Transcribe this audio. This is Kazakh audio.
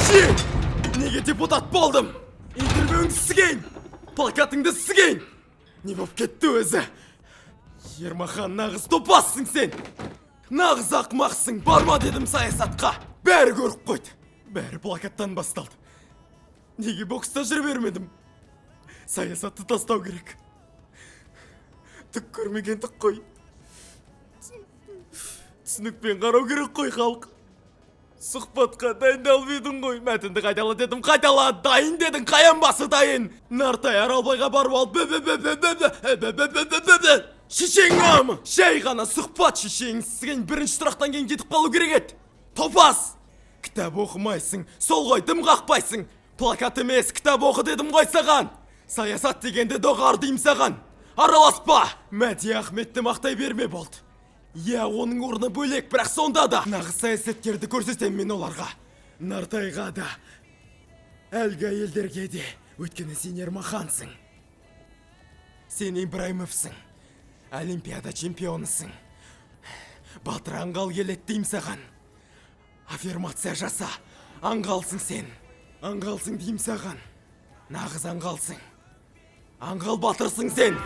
Неге депутат болдым? Интервьюңді сігейін, плакатыңды сігейін. Не боп кетті өзі? Ермахан, нағыз топассың сен. Нағыз ақмақсың, барма дедім саясатқа. Бәрі көріп қойды. Бәрі плакаттан басталды. Неге бокста жүре бермедім? Саясатты тастау керек. Түк көрмеген түк қой. Түсінікпен қарау керек қой халық. Сұхбатқа дайындалып едің ғой. Мәтінді қайтала дедім, қайтала. Дайын дедің, қаян басы дайын. Нартай Аралбайға барып алып, шешең амы. Шай ғана сұхбат шешең сізген бірінші тұрақтан кейін кетіп қалу керек еді. Топас! Кітап оқымайсың, сол ғой дым қақпайсың. Плакат емес, кітап оқы дедім ғой саған. Саясат дегенде доғар дейм саған. Араласпа! Мәди Ахметті мақтай берме болды. Иә, оның орны бөлек, бірақ сонда да нағыз саясаткерді көрсетем мен оларға. Нартайға да, әлгі әйелдерге де. Өйткені сен Ермахансың. Сен Ибраимовсың. Олимпиада чемпионысың. Батыр аңғал келет дейм саған. Аффирмация жаса. Аңғалсың сен. Аңғалсың дейм саған. Нағыз аңғалсың. Аңғал батырсың сен.